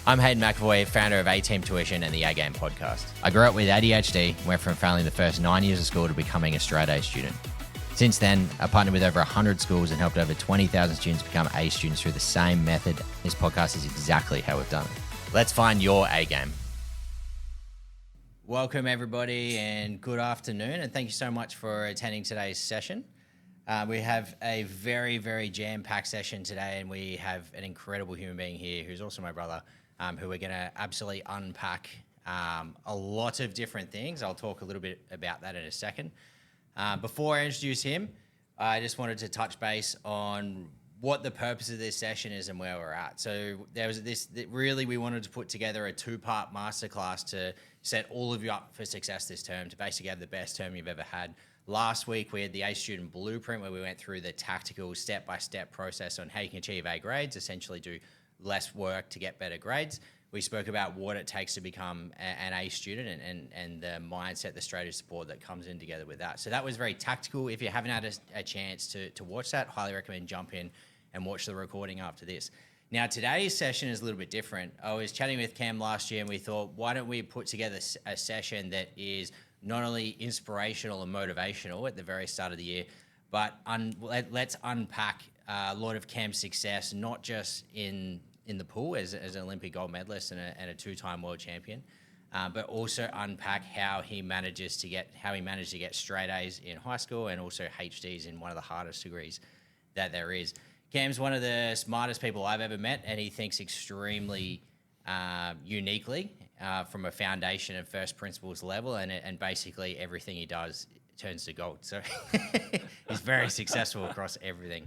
I'm Hayden McEvoy, founder of A-Team Tuition and the A-Game podcast. I grew up with ADHD, went from failing the first 9 years of school to becoming a straight-A student. Since then, I partnered with over 100 schools and helped over 20,000 students become A students through the same method. This podcast is exactly how we've done it. Let's find your A-Game. Welcome, everybody, and good afternoon, and thank you so much for attending today's session. We have a very, very jam-packed session today, and we have an incredible human being here who's also my brother, who we're going to absolutely unpack a lot of different things. I'll talk a little bit about that in a second. Before I introduce him, I just wanted to touch base on what the purpose of this session is and where we're at. So there was really we wanted to put together a two-part masterclass to set all of you up for success this term, to basically have the best term you've ever had. Last week, we had the A Student Blueprint where we went through the tactical step-by-step process on how you can achieve A grades, essentially do less work to get better grades. We spoke about what it takes to become an A student and the mindset, the strategy support that comes in together with that. So that was very tactical. If you haven't had a chance to watch that, highly recommend jump in and watch the recording after this. Now, today's session is a little bit different. I was chatting with Cam last year and we thought, why don't we put together a session that is not only inspirational and motivational at the very start of the year, but let's unpack a lot of Cam's success, not just in the pool as an Olympic gold medalist and a two-time world champion, but also unpack how he managed to get straight A's in high school and also HDs in one of the hardest degrees that there is. Cam's one of the smartest people I've ever met, and he thinks extremely uniquely from a foundation and first principles level, and basically everything he does turns to gold. So he's very successful across everything.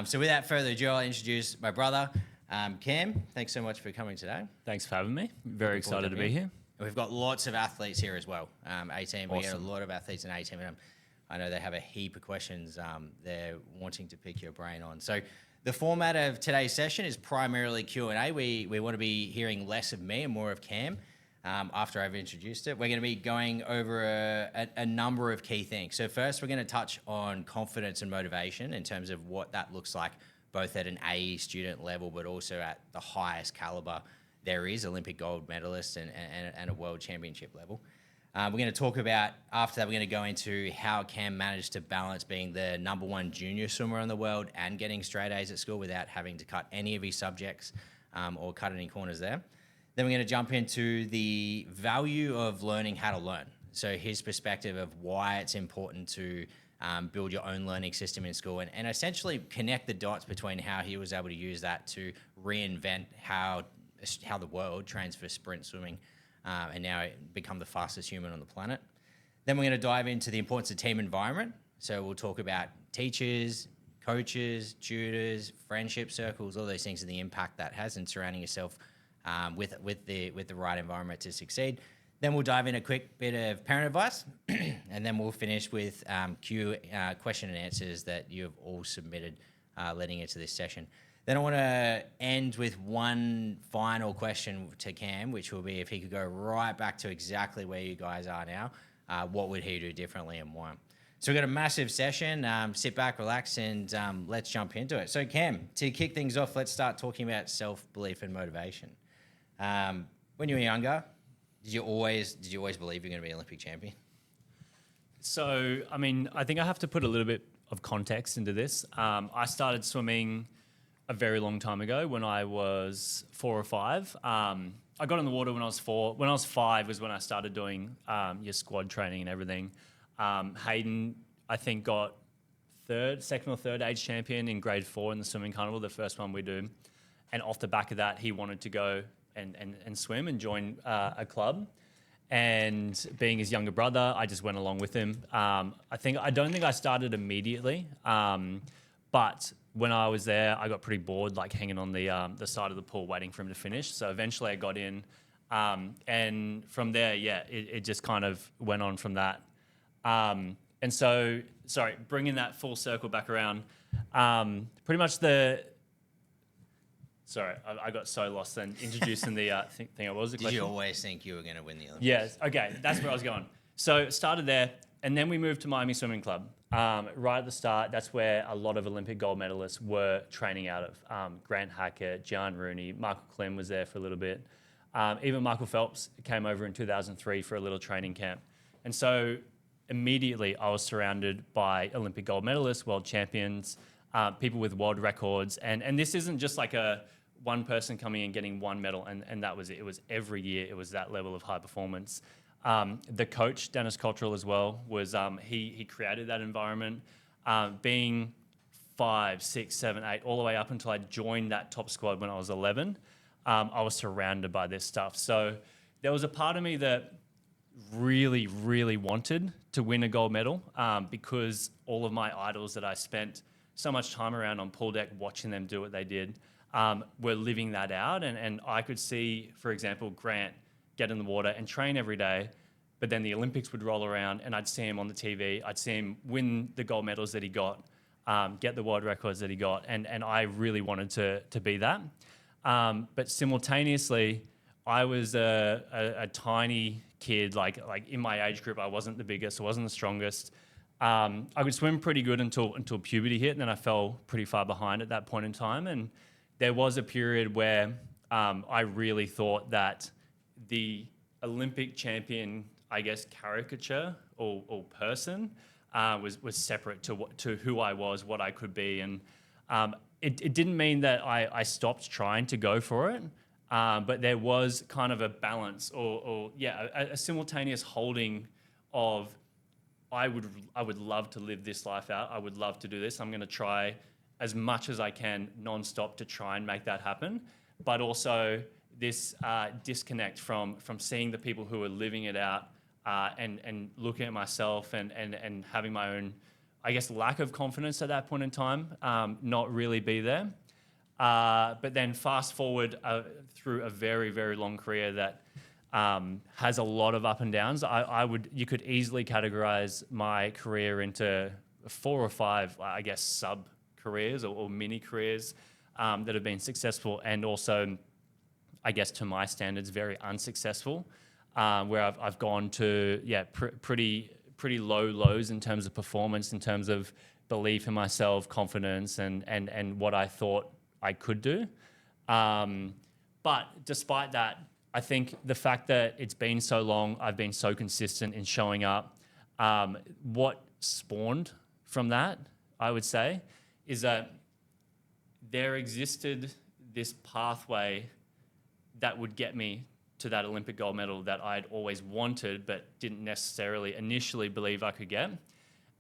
So without further ado, I'll introduce my brother, Cam. Thanks so much for coming today. Thanks for having me. Very excited to be here. And we've got lots of athletes here as well. A-Team, Awesome. We get a lot of athletes in A-Team, and I know they have a heap of questions they're wanting to pick your brain on. So the format of today's session is primarily Q&A. We want to be hearing less of me and more of Cam after I've introduced it. We're going to be going over a number of key things. So first, we're going to touch on confidence and motivation in terms of what that looks like, both at an A student level, but also at the highest caliber there is, Olympic gold medalist and a world championship level. We're going to talk about, after that, we're going to go into how Cam managed to balance being the #1 junior swimmer in the world and getting straight A's at school without having to cut any of his subjects or cut any corners there. Then we're going to jump into the value of learning how to learn. So his perspective of why it's important to build your own learning system in school and essentially connect the dots between how he was able to use that to reinvent how the world trains for sprint swimming and now become the fastest human on the planet. Then we're going to dive into the importance of team environment. So we'll talk about teachers, coaches, tutors, friendship circles, all those things, and the impact that has in surrounding yourself with the right environment to succeed. Then we'll dive in a quick bit of parent advice, and then we'll finish with question and answers that you have all submitted leading into this session. Then I want to end with one final question to Cam, which will be if he could go right back to exactly where you guys are now, what would he do differently and why? So we've got a massive session. Sit back, relax, and let's jump into it. So Cam, to kick things off, let's start talking about self-belief and motivation. When you were younger, did you always believe you're going to be an Olympic champion? So, I mean, I think I have to put a little bit of context into this. I started swimming a very long time ago when I was 4 or 5. I got in the water when I was 4. When I was 5 was when I started doing your squad training and everything. Hayden, I think, got second or third age champion in grade 4 in the swimming carnival, the first one we do. And off the back of that, he wanted to go and swim and join a club. And being his younger brother, I just went along with him. I don't think I started immediately, but when I was there, I got pretty bored, like hanging on the side of the pool waiting for him to finish. So eventually I got in, and from there, it just kind of went on from that. And so, bringing that full circle back around, pretty much I got so lost then introducing the thing. What was the question? Did you always think you were going to win the Olympics? Yes. Okay, that's where I was going. So started there. And then we moved to Miami Swimming Club. Right at the start, that's where a lot of Olympic gold medalists were training out of. Grant Hackett, John Rooney, Michael Klim was there for a little bit. Even Michael Phelps came over in 2003 for a little training camp. And so immediately I was surrounded by Olympic gold medalists, world champions, people with world records. And this isn't just like one person coming and getting one medal and that was it. It was every year, it was that level of high performance. The coach, Dennis Cottrell as well, was he created that environment. Being 5, 6, 7, 8, all the way up until I joined that top squad when I was 11, I was surrounded by this stuff. So there was a part of me that really, really wanted to win a gold medal because all of my idols that I spent so much time around on pool deck watching them do what they did were living that out. And I could see, for example, Grant get in the water and train every day, but then the Olympics would roll around and I'd see him on the TV. I'd see him win the gold medals that he got, get the world records that he got. And I really wanted to be that. But simultaneously, I was a tiny kid, like in my age group, I wasn't the biggest, I wasn't the strongest. I could swim pretty good until puberty hit, and then I fell pretty far behind at that point in time. And there was a period where I really thought that the Olympic champion, I guess, caricature or person was separate to who I was, what I could be. And it didn't mean that I stopped trying to go for it. But there was kind of a balance or a simultaneous holding of I would love to live this life out. I would love to do this. I'm going to try as much as I can nonstop to try and make that happen. But also this disconnect from seeing the people who are living it out and looking at myself and having my own, I guess, lack of confidence at that point in time, not really be there. But then fast forward through a very, very long career that has a lot of up and downs. You could easily categorize my career into 4 or 5, I guess, sub careers or mini careers that have been successful and also, I guess, to my standards, very unsuccessful, where I've gone to pretty low lows in terms of performance, in terms of belief in myself, confidence, and what I thought I could do. But despite that, I think the fact that it's been so long, I've been so consistent in showing up, what spawned from that, I would say, is that there existed this pathway that would get me to that Olympic gold medal that I'd always wanted but didn't necessarily initially believe I could get.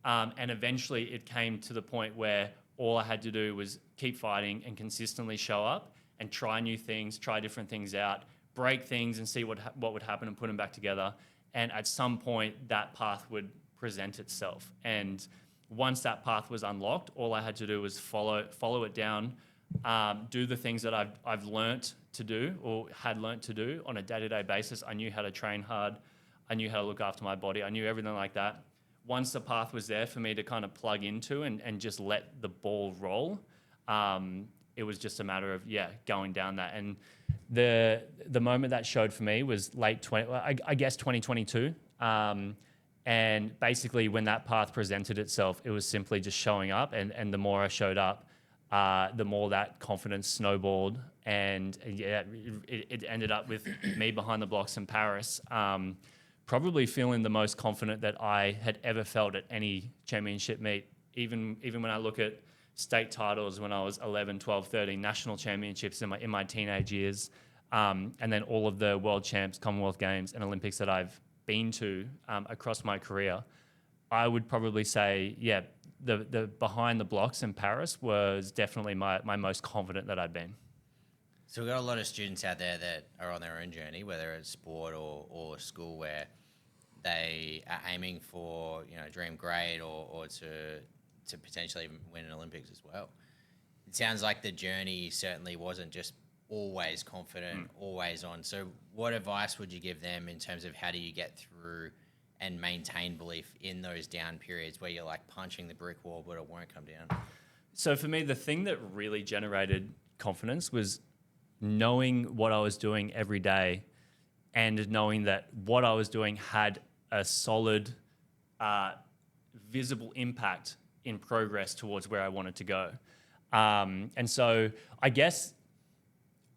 And eventually it came to the point where all I had to do was keep fighting and consistently show up and try new things, try different things out, break things and see what would happen and put them back together. And at some point, that path would present itself. And once that path was unlocked, all I had to do was follow it down, do the things that I've learnt to do or had learnt to do on a day-to-day basis. I knew how to train hard. I knew how to look after my body. I knew everything like that. Once the path was there for me to kind of plug into and just let the ball roll, it was just a matter of, going down that. And the moment that showed for me was I guess 2022. And basically when that path presented itself, it was simply just showing up. And the more I showed up, the more that confidence snowballed. And it ended up with me behind the blocks in Paris, probably feeling the most confident that I had ever felt at any championship meet. Even when I look at state titles when I was 11, 12, 13, national championships in my teenage years, and then all of the world champs, Commonwealth Games and Olympics that I've been to across my career, I would probably say, the behind the blocks in Paris was definitely my most confident that I'd been. So we've got a lot of students out there that are on their own journey, whether it's sport or school, where they are aiming for, dream grade or to potentially even win an Olympics as well. It sounds like the journey certainly wasn't just always confident, always on. So what advice would you give them in terms of how do you get through and maintain belief in those down periods where you're like punching the brick wall but it won't come down? So for me, the thing that really generated confidence was knowing what I was doing every day and knowing that what I was doing had a solid visible impact in progress towards where I wanted to go. And so I guess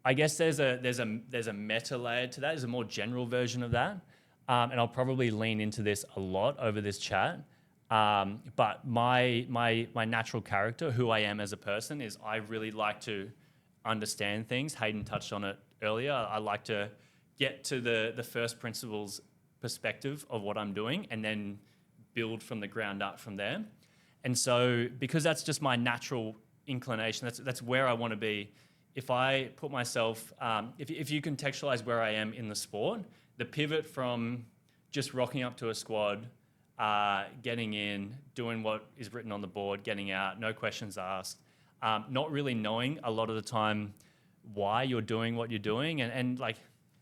there's a meta layer to that. There's a more general version of that. And I'll probably lean into this a lot over this chat. But my natural character, who I am as a person, is I really like to understand things. Hayden touched on it earlier. I like to get to the first principles perspective of what I'm doing and then build from the ground up from there. And so because that's just my natural inclination, that's where I want to be. If I put myself, if you contextualize where I am in the sport, the pivot from just rocking up to a squad, getting in, doing what is written on the board, getting out, no questions asked, not really knowing a lot of the time why you're doing what you're doing. And like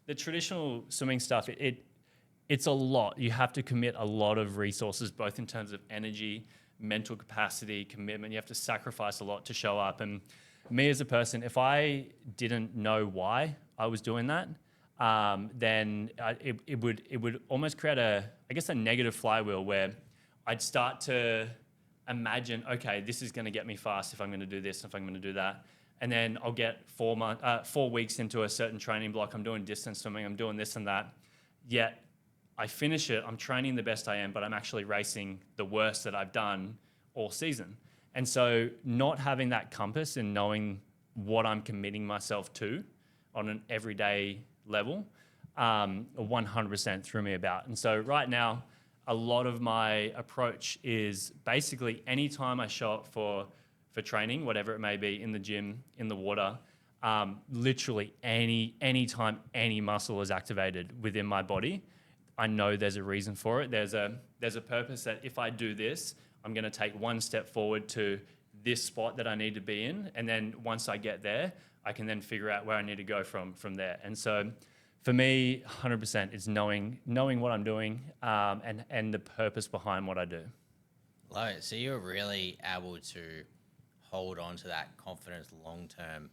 the traditional swimming stuff, it's a lot. You have to commit a lot of resources, both in terms of energy, mental capacity, commitment. You have to sacrifice a lot to show up. And me as a person, if I didn't know why I was doing that, then it would almost create a negative flywheel where I'd start to imagine, okay, this is going to get me fast if I'm going to do this, if I'm going to do that. And then I'll get 4 weeks into a certain training block. I'm doing distance swimming. I'm doing this and that. Yet I finish it. I'm training the best I am, but I'm actually racing the worst that I've done all season. And so not having that compass and knowing what I'm committing myself to on an everyday level, 100% threw me about. And so right now, a lot of my approach is basically anytime I show up for training, whatever it may be, in the gym, in the water, literally any time any muscle is activated within my body, I know there's a reason for it. There's a purpose that if I do this, I'm going to take one step forward to this spot that I need to be in. And then once I get there, I can then figure out where I need to go from there. And so for me, 100% is knowing what I'm doing, and the purpose behind what I do. Love it. So you're really able to hold on to that confidence long term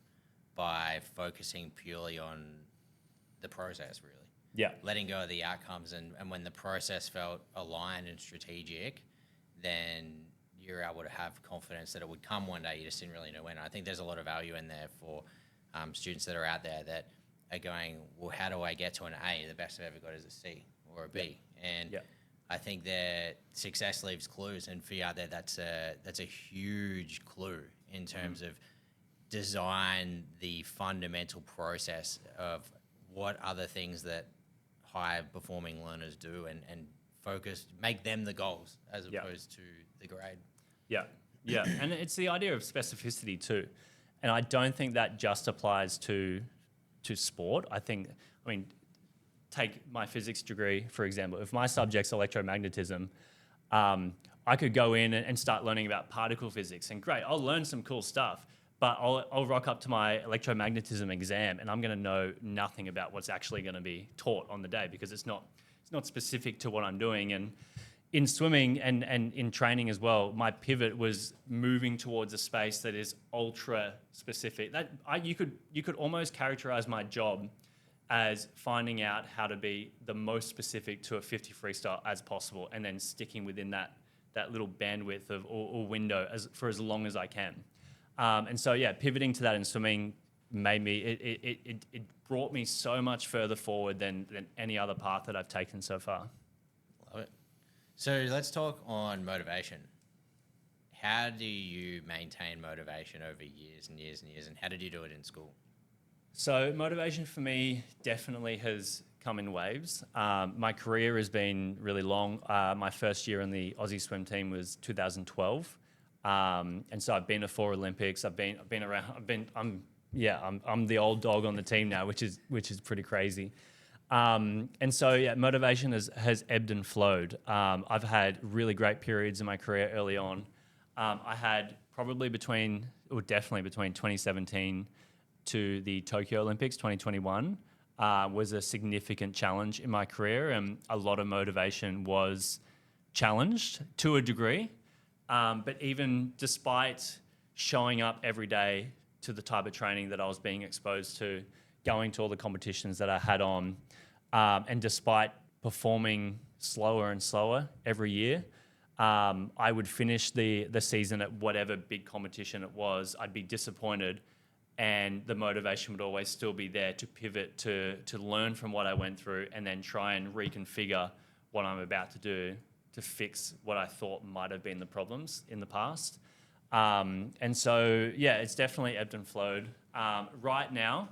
by focusing purely on the process, really. Yeah. Letting go of the outcomes, and when the process felt aligned and strategic, then you're able to have confidence that it would come one day. You just didn't really know when. I think there's a lot of value in there for students that are out there that are going, well, how do I get to an A? The best I've ever got is a C or a B. And I think that success leaves clues, and for you out there, that's a huge clue in terms of design the fundamental process of what other things that high performing learners do, and focus, make them the goals as opposed to the grade. Yeah. And it's the idea of specificity too. And I don't think that just applies to sport. I mean, take my physics degree, for example. If my subject's electromagnetism, I could go in and start learning about particle physics, and great, I'll learn some cool stuff, but I'll rock up to my electromagnetism exam and I'm going to know nothing about what's actually going to be taught on the day, because it's not specific to what I'm doing. And in swimming and in training as well, my pivot was moving towards a space that is ultra specific. You could almost characterize my job as finding out how to be the most specific to a 50 freestyle as possible, and then sticking within that little bandwidth of or window for as long as I can. And so pivoting to that in swimming made me it brought me so much further forward than any other path that I've taken so far. Love it. So let's talk on motivation. How do you maintain motivation over years and years and years, and how did you do it in school? So motivation for me definitely has come in waves. My career has been really long. My first year in the Aussie swim team was 2012. And so I've been to 4 Olympics. I've been around. I'm the old dog on the team now, which is pretty crazy. And so motivation has ebbed and flowed. I've had really great periods in my career early on. I had definitely between 2017 to the Tokyo Olympics 2021 was a significant challenge in my career, and a lot of motivation was challenged to a degree. But even despite showing up every day to the type of training that I was being exposed to, going to all the competitions that I had on, and despite performing slower and slower every year. I would finish the season at whatever big competition it was. I'd be disappointed, and the motivation would always still be there to pivot, to learn from what I went through, and then try and reconfigure what I'm about to do to fix what I thought might have been the problems in the past. And so, yeah, it's definitely ebbed and flowed. Right now,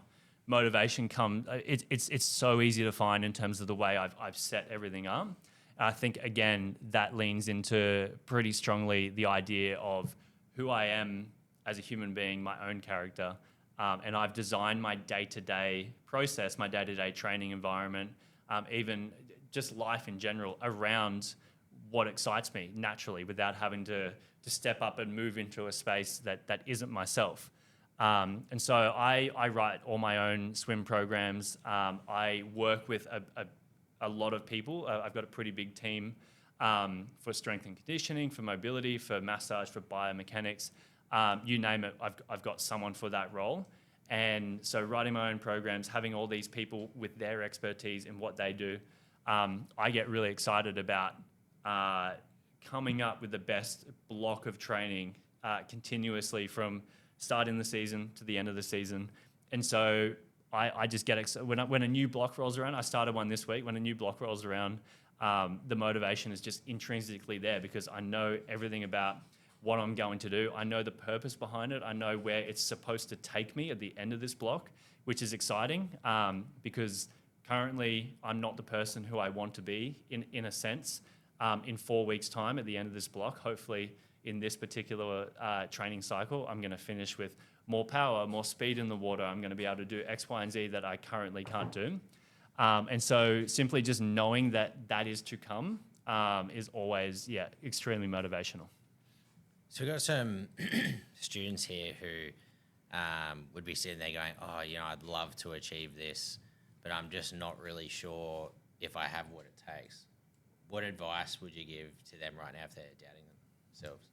motivation comes. It's so easy to find in terms of the way I've set everything up. I think, again, that leans into pretty strongly the idea of who I am as a human being, my own character. And I've designed my day-to-day process, my day-to-day training environment, even just life in general, around what excites me naturally without having to step up and move into a space that isn't myself. And so I write all my own swim programs. I work with a lot of people. I've got a pretty big team for strength and conditioning, for mobility, for massage, for biomechanics. You name it, I've got someone for that role. And so writing my own programs, having all these people with their expertise in what they do, I get really excited about coming up with the best block of training continuously from starting the season to the end of the season. And so I just get excited. When a new block rolls around, I started one this week. When a new block rolls around, the motivation is just intrinsically there because I know everything about what I'm going to do. I know the purpose behind it. I know where it's supposed to take me at the end of this block, which is exciting because currently I'm not the person who I want to be in a sense. In 4 weeks' time at the end of this block, hopefully in this particular training cycle, I'm going to finish with more power, more speed in the water. I'm going to be able to do X, Y, and Z that I currently can't do. And so simply just knowing that is to come is always, extremely motivational. So we've got some students here who would be sitting there going, I'd love to achieve this, but I'm just not really sure if I have what it takes. What advice would you give to them right now if they're doubting themselves?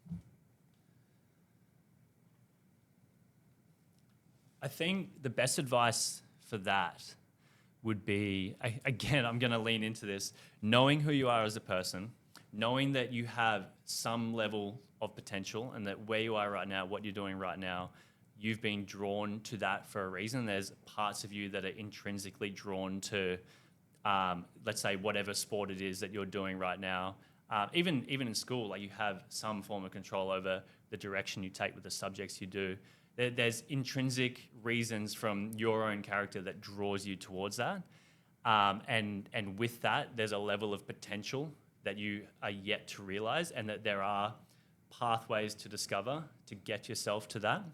I think the best advice for that would be, again, I'm going to lean into this, knowing who you are as a person, knowing that you have some level of potential and that where you are right now, what you're doing right now, you've been drawn to that for a reason. There's parts of you that are intrinsically drawn to let's say whatever sport it is that you're doing right now, even in school, like you have some form of control over the direction you take with the subjects you do. There's intrinsic reasons from your own character that draws you towards that. And with that, there's a level of potential that you are yet to realize and that there are pathways to discover to get yourself to that.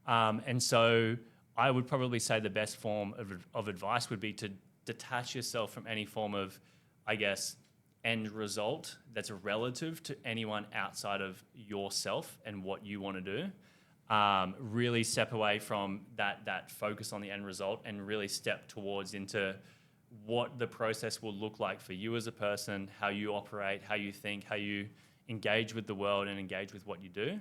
And so I would probably say the best form of advice would be to detach yourself from any form of, end result that's relative to anyone outside of yourself and what you want to do. Really step away from that focus on the end result and really step towards into what the process will look like for you as a person, how you operate, how you think, how you engage with the world and engage with what you do.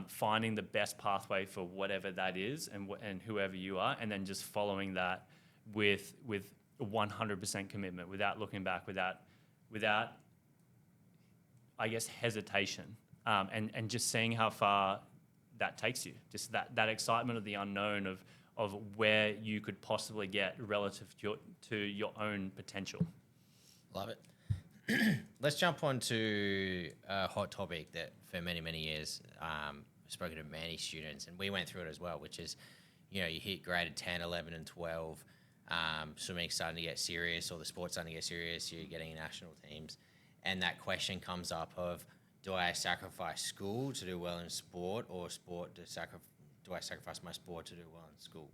Finding the best pathway for whatever that is and whoever you are, and then just following that with 100% commitment, without looking back, without hesitation, and just seeing how far that takes you. Just that excitement of the unknown of where you could possibly get relative to your own potential. Love it. Let's jump on to a hot topic that for many, many years I've spoken to many students, and we went through it as well, which is, you hit grade 10, 11, and 12, swimming's starting to get serious, or the sport's starting to get serious, you're getting national teams, and that question comes up of, do I sacrifice school to do well in sport, or do I sacrifice my sport to do well in school?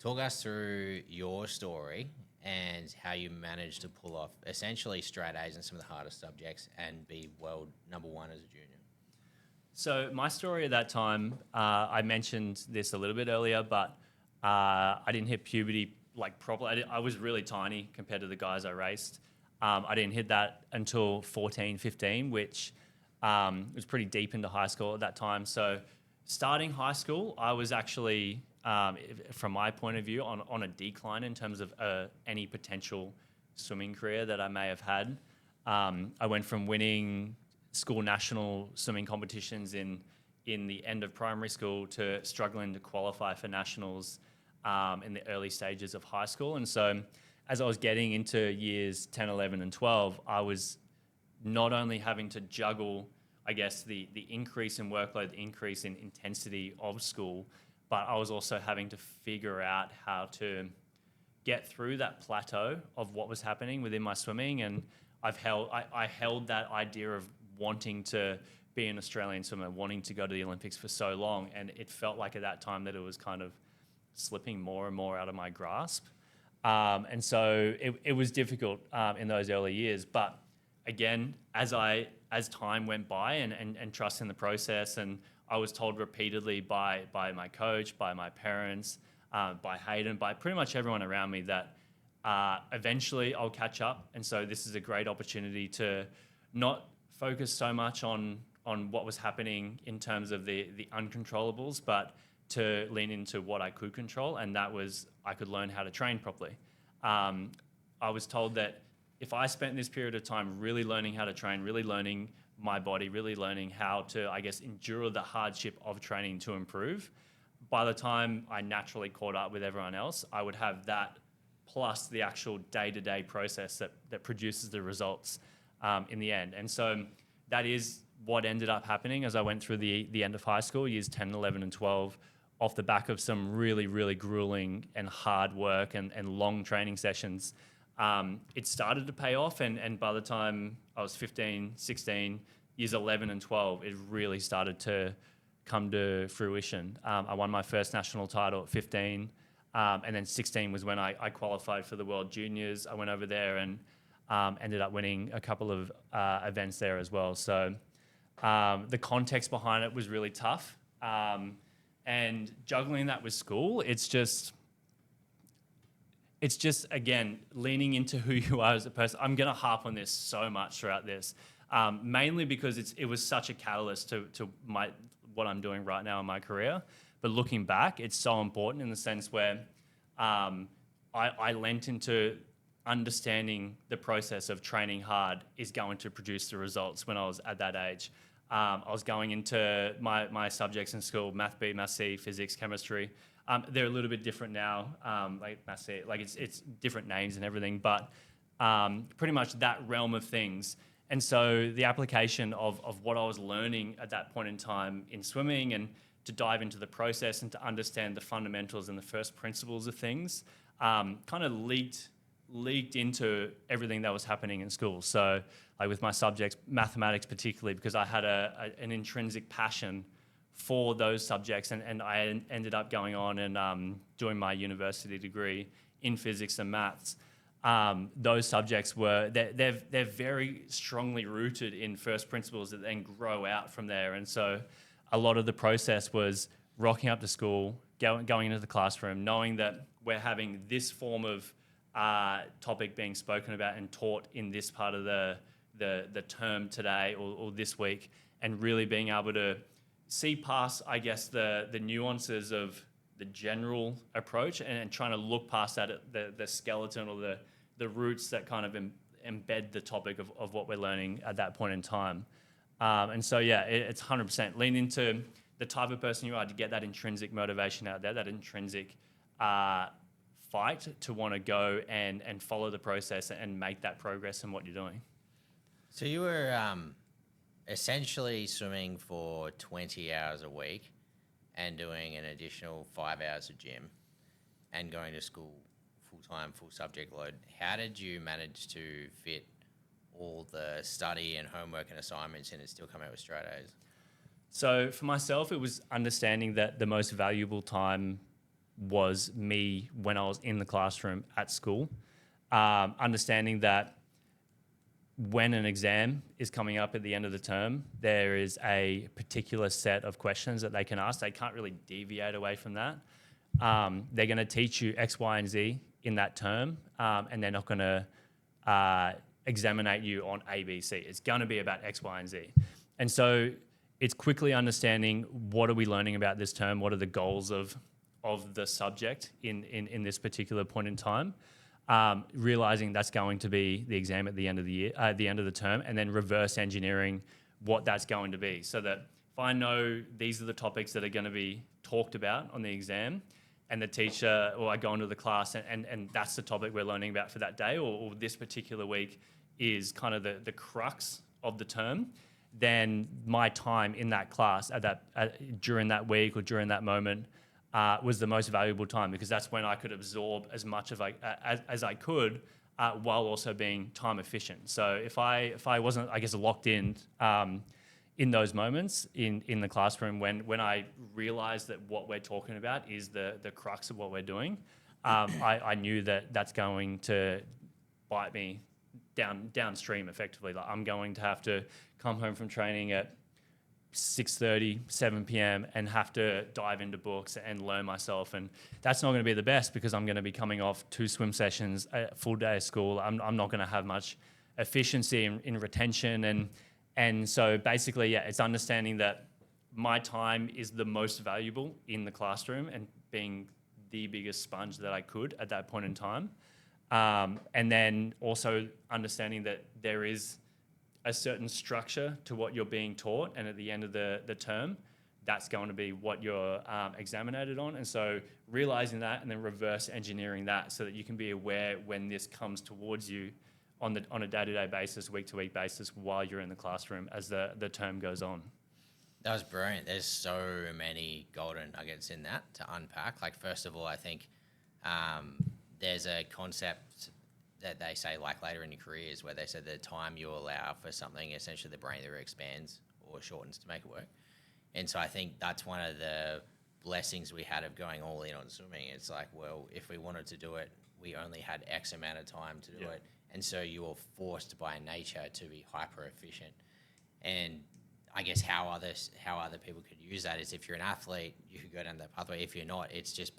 Talk us through your story and how you managed to pull off essentially straight A's in some of the hardest subjects and be world number one as a junior. So my story at that time, I mentioned this a little bit earlier, but I didn't hit puberty properly. I was really tiny compared to the guys I raced. I didn't hit that until 14, 15, which was pretty deep into high school at that time. So starting high school, I was actually, from my point of view, on a decline in terms of any potential swimming career that I may have had. I went from winning school national swimming competitions in the end of primary school to struggling to qualify for nationals in the early stages of high school. And so as I was getting into years 10, 11, and 12, I was not only having to juggle, I guess, the increase in workload, the increase in intensity of school, but I was also having to figure out how to get through that plateau of what was happening within my swimming. And I held that idea of wanting to be an Australian swimmer, wanting to go to the Olympics for so long. And it felt like at that time that it was kind of slipping more and more out of my grasp. And so it was difficult in those early years. But again, as time went by and trust in the process, and I was told repeatedly by my coach, by my parents, by Hayden, by pretty much everyone around me that eventually I'll catch up. And so this is a great opportunity to not focus so much on what was happening in terms of the uncontrollables, but to lean into what I could control, and that was I could learn how to train properly. I was told that if I spent this period of time really learning how to train, really learning my body, really learning how to, I guess, endure the hardship of training to improve, by the time I naturally caught up with everyone else, I would have that plus the actual day-to-day process that produces the results in the end. And so that is what ended up happening as I went through the end of high school, years 10, 11, and 12, off the back of some really, really grueling and hard work and long training sessions. It started to pay off, and by the time I was 15, 16, years 11 and 12, it really started to come to fruition. I won my first national title at 15, and then 16 was when I qualified for the World Juniors. I went over there and ended up winning a couple of events there as well. So the context behind it was really tough. And juggling that with school, it's just again, leaning into who you are as a person. I'm going to harp on this so much throughout this, mainly because it was such a catalyst to what I'm doing right now in my career. But looking back, it's so important in the sense where I lent into understanding the process of training hard is going to produce the results when I was at that age. I was going into my subjects in school, Math B, Math C, Physics, Chemistry. They're a little bit different now, like Math C, like it's different names and everything, but pretty much that realm of things. And so the application of what I was learning at that point in time in swimming and to dive into the process and to understand the fundamentals and the first principles of things kind of leaked into everything that was happening in school. So like with my subjects, mathematics particularly, because I had an intrinsic passion for those subjects, and I ended up going on and doing my university degree in physics and maths. Those subjects they're very strongly rooted in first principles that then grow out from there. And so a lot of the process was rocking up to school, going into the classroom, knowing that we're having this form of topic being spoken about and taught in this part of the term today or this week, and really being able to see past, I guess, the nuances of the general approach and trying to look past that, the skeleton or the roots that kind of embed the topic of what we're learning at that point in time. And so, yeah, it's 100% lean into the type of person you are to get that intrinsic motivation out there, that intrinsic fight to want to go and follow the process and make that progress in what you're doing. So you were essentially swimming for 20 hours a week and doing an additional 5 hours of gym and going to school full-time, full subject load. How did you manage to fit all the study and homework and assignments in and still come out with straight A's? So for myself, it was understanding that the most valuable time was me when I was in the classroom at school. Understanding that when an exam is coming up at the end of the term, there is a particular set of questions that they can ask. They can't really deviate away from that. They're going to teach you X, Y, and Z in that term, and they're not going to examinate you on A, B, C. It's going to be about X, Y, and Z. And so it's quickly understanding what are we learning about this term, what are the goals of the subject in this particular point in time. realizing that's going to be the exam at the end of the year, at the end of the term, and then reverse engineering what that's going to be, so that if I know these are the topics that are going to be talked about on the exam, and the teacher, or I go into the class and that's the topic we're learning about for that day, or this particular week is kind of the crux of the term, then my time in that class during that week or during that moment was the most valuable time, because that's when I could absorb as much of as I could while also being time efficient. So if I wasn't, I guess, locked in those moments in the classroom, when I realized that what we're talking about is the crux of what we're doing, I knew that that's going to bite me downstream effectively. Like, I'm going to have to come home from training at 6:30, 7 p.m. and have to dive into books and learn myself. And that's not going to be the best, because I'm going to be coming off 2 swim sessions, a full day of school. I'm not going to have much efficiency in retention. And so basically, yeah, it's understanding that my time is the most valuable in the classroom and being the biggest sponge that I could at that point in time. And then also understanding that there is a certain structure to what you're being taught, and at the end of the term, that's going to be what you're examinated on. And so realizing that and then reverse engineering that, so that you can be aware when this comes towards you on a day-to-day basis, week-to-week basis, while you're in the classroom as the term goes on. That was brilliant. There's so many golden nuggets in that to unpack. Like, first of all, I think there's a concept that they say, like, later in your careers, where they said the time you allow for something, essentially the brain either expands or shortens to make it work. And so I think that's one of the blessings we had of going all in on swimming. It's like, well, if we wanted to do it, we only had X amount of time to do it. And so you were forced by nature to be hyper efficient. And I guess how other people could use that is, if you're an athlete, you could go down that pathway. If you're not, it's just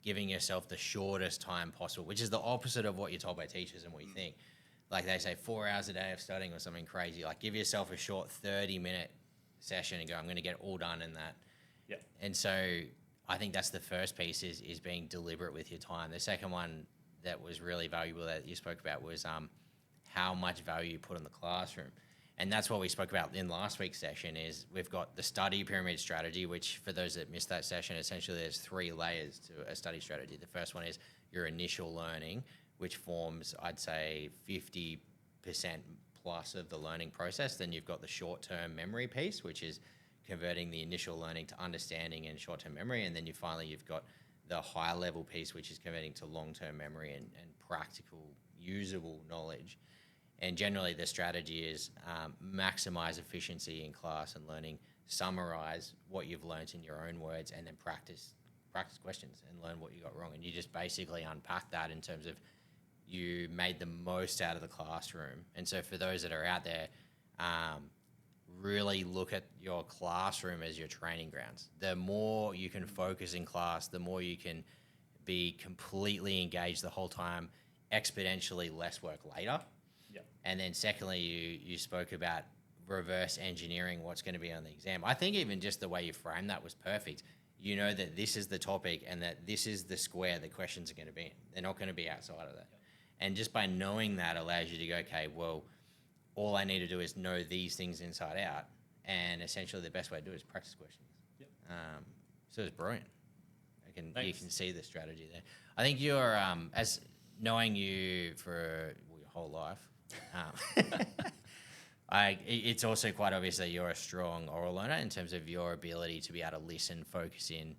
giving yourself the shortest time possible, which is the opposite of what you're told by teachers and what you think. Like, they say 4 hours a day of studying or something crazy. Like, give yourself a short 30-minute session and go, I'm going to get it all done in that. Yeah. And so I think that's the first piece, is being deliberate with your time. The second one that was really valuable that you spoke about was how much value you put in the classroom. And that's what we spoke about in last week's session. Is we've got the study pyramid strategy, which, for those that missed that session, essentially there's 3 layers to a study strategy. The first one is your initial learning, which forms, I'd say, 50% plus of the learning process. Then you've got the short-term memory piece, which is converting the initial learning to understanding and short-term memory. And then you've got the high-level piece, which is converting to long-term memory and practical, usable knowledge. And generally, the strategy is maximize efficiency in class and learning, summarize what you've learnt in your own words, and then practice questions and learn what you got wrong. And you just basically unpack that in terms of you made the most out of the classroom. And so for those that are out there, really look at your classroom as your training grounds. The more you can focus in class, the more you can be completely engaged the whole time, exponentially less work later. And then secondly, you spoke about reverse engineering what's going to be on the exam. I think even just the way you framed that was perfect. You know that this is the topic and that this is the square the questions are going to be in. They're not going to be outside of that. And just by knowing that allows you to go, okay, well, all I need to do is know these things inside out. And essentially the best way to do it is practice questions. Yep. So it's brilliant. You can see the strategy there. I think you're, as knowing you for your whole life, it's also quite obvious that you're a strong oral learner in terms of your ability to be able to listen, focus in,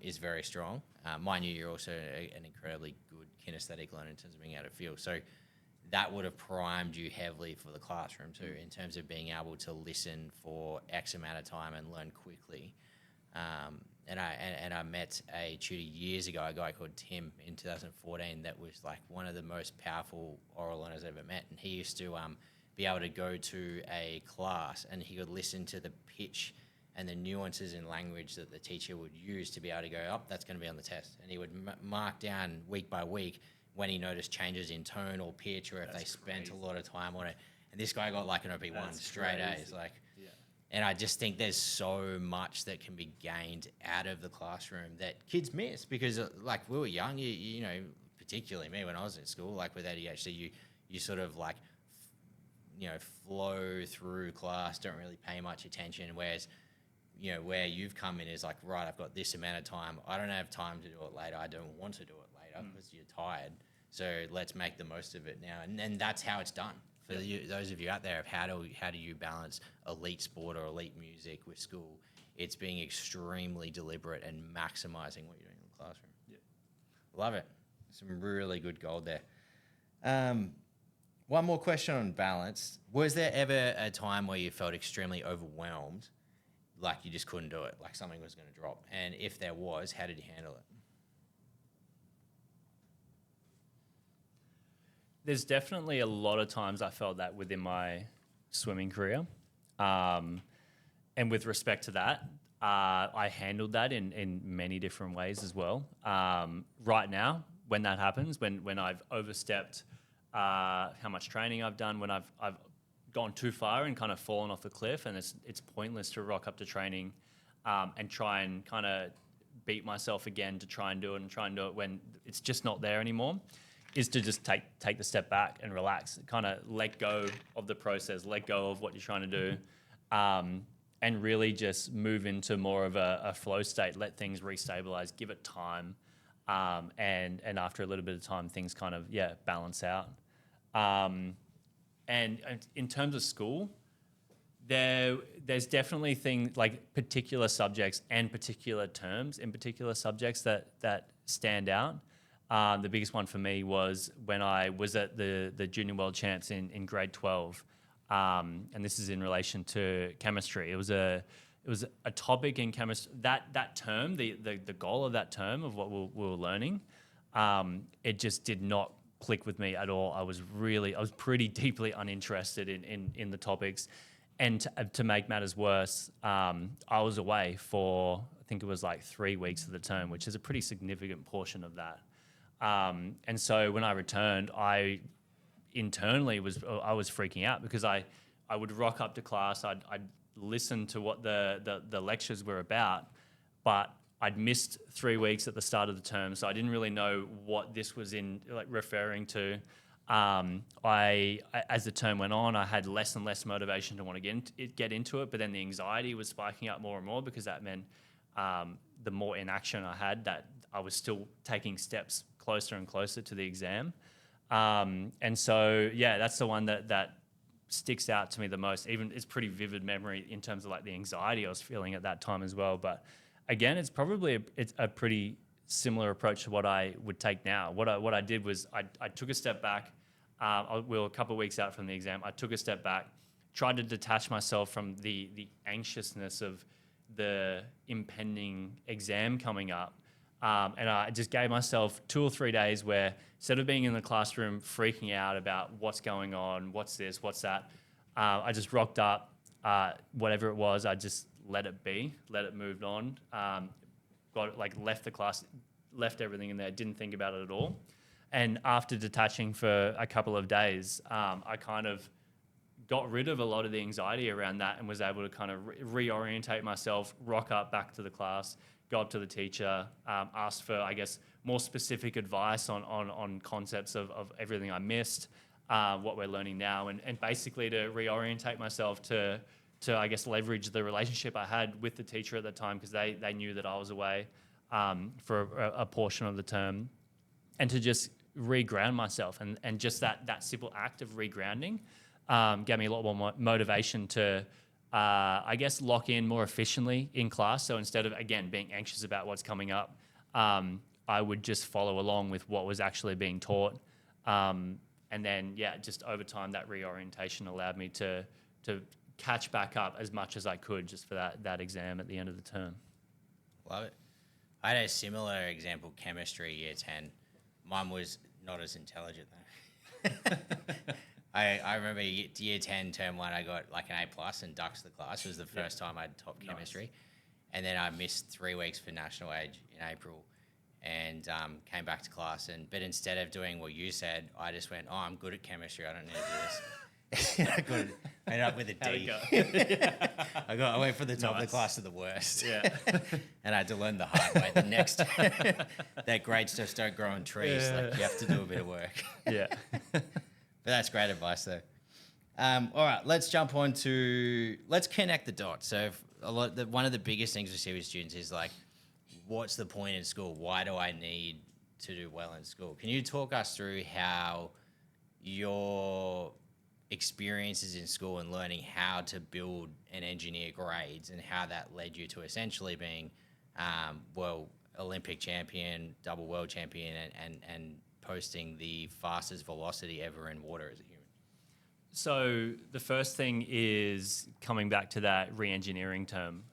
is very strong. Mind you, you're also an incredibly good kinesthetic learner in terms of being able to feel. So that would have primed you heavily for the classroom too, in terms of being able to listen for X amount of time and learn quickly. And I met a tutor years ago, a guy called Tim, in 2014, that was like one of the most powerful oral learners I've ever met. And he used to be able to go to a class and he would listen to the pitch and the nuances in language that the teacher would use to be able to go, oh, that's going to be on the test. And he would mark down week by week when he noticed changes in tone or pitch, or if they spent a lot of time on it. And this guy got like an OP1 straight A's. And I just think there's so much that can be gained out of the classroom that kids miss, because like we were young, you know, particularly me when I was at school, like with ADHD, you sort of like, flow through class, don't really pay much attention. Whereas, where you've come in is like, right, I've got this amount of time. I don't have time to do it later. I don't want to do it later because you're tired. So let's make the most of it now. And that's how it's done. For those of you out there, of how do you balance elite sport or elite music with school? It's being extremely deliberate and maximizing what you're doing in the classroom. Yeah. Love it. Some really good gold there. One more question on balance. Was there ever a time where you felt extremely overwhelmed, like you just couldn't do it, like something was going to drop? And if there was, how did you handle it? There's definitely a lot of times I felt that within my swimming career. And with respect to that, I handled that in many different ways as well. Right now, when that happens, when I've overstepped how much training I've done, when I've gone too far and kind of fallen off the cliff, and it's pointless to rock up to training and try and kind of beat myself again to try and do it when it's just not there anymore, is to just take the step back and relax, kind of let go of the process, let go of what you're trying to do, and really just move into more of a flow state, let things restabilize, give it time, and after a little bit of time, things kind of, balance out. And in terms of school, there's definitely things like particular subjects and particular terms in particular subjects that stand out. The biggest one for me was when I was at the Junior World Champs in grade 12, and this is in relation to chemistry. It was a topic in chemistry that term, the goal of that term of what we were learning, it just did not click with me at all. I was pretty deeply uninterested in the topics, and to make matters worse, I was away for, I think it was like 3 weeks of the term, which is a pretty significant portion of that. And so when I returned, I internally was freaking out because I would rock up to class, I'd listen to what the lectures were about, but I'd missed 3 weeks at the start of the term, so I didn't really know what this was referring to. As the term went on, I had less and less motivation to want to get into it, but then the anxiety was spiking up more and more because that meant the more inaction I had, that I was still taking steps closer and closer to the exam. And so, that's the one that sticks out to me the most. Even it's pretty vivid memory in terms of like the anxiety I was feeling at that time as well. But again, it's probably a pretty similar approach to what I would take now. What I did was I took a step back. We were a couple of weeks out from the exam. I took a step back, tried to detach myself from the anxiousness of the impending exam coming up. And I just gave myself 2 or 3 days where instead of being in the classroom freaking out about what's going on, what's this, what's that, I just rocked up, whatever it was, I just let it be, let it move on, left the class, left everything in there, didn't think about it at all. And after detaching for a couple of days, I kind of got rid of a lot of the anxiety around that and was able to kind of reorientate myself, rock up back to the class, go up to the teacher, asked for, I guess, more specific advice on concepts of everything I missed, what we're learning now, and basically to reorientate myself to I guess, leverage the relationship I had with the teacher at the time because they knew that I was away for a portion of the term, and to just reground myself. And just that simple act of regrounding gave me a lot more motivation to I guess, lock in more efficiently in class. So instead of, again, being anxious about what's coming up, I would just follow along with what was actually being taught. And then, just over time, that reorientation allowed me to catch back up as much as I could just for that exam at the end of the term. Love it. I had a similar example, chemistry, year 10. Mine was not as intelligent, though. I remember year 10, term 1, I got like an A+ and ducks the class. It was the first time I'd topped chemistry. And then I missed 3 weeks for National Age in April and came back to class. But instead of doing what you said, I just went, I'm good at chemistry. I don't need to do this. ended up with a How'd it D. go? I went from the top of the Nice. class to the worst. Yeah. And I had to learn the hard way. The next, that grades just don't grow on trees. Like you have to do a bit of work. Yeah. But that's great advice, though. All right, let's jump on to, let's connect the dots. So one of the biggest things we see with students is like, what's the point in school? Why do I need to do well in school? Can you talk us through how your experiences in school and learning how to build and engineer grades and how that led you to essentially being, Olympic champion, double world champion, and posting the fastest velocity ever in water as a human? So the first thing is coming back to that re-engineering term.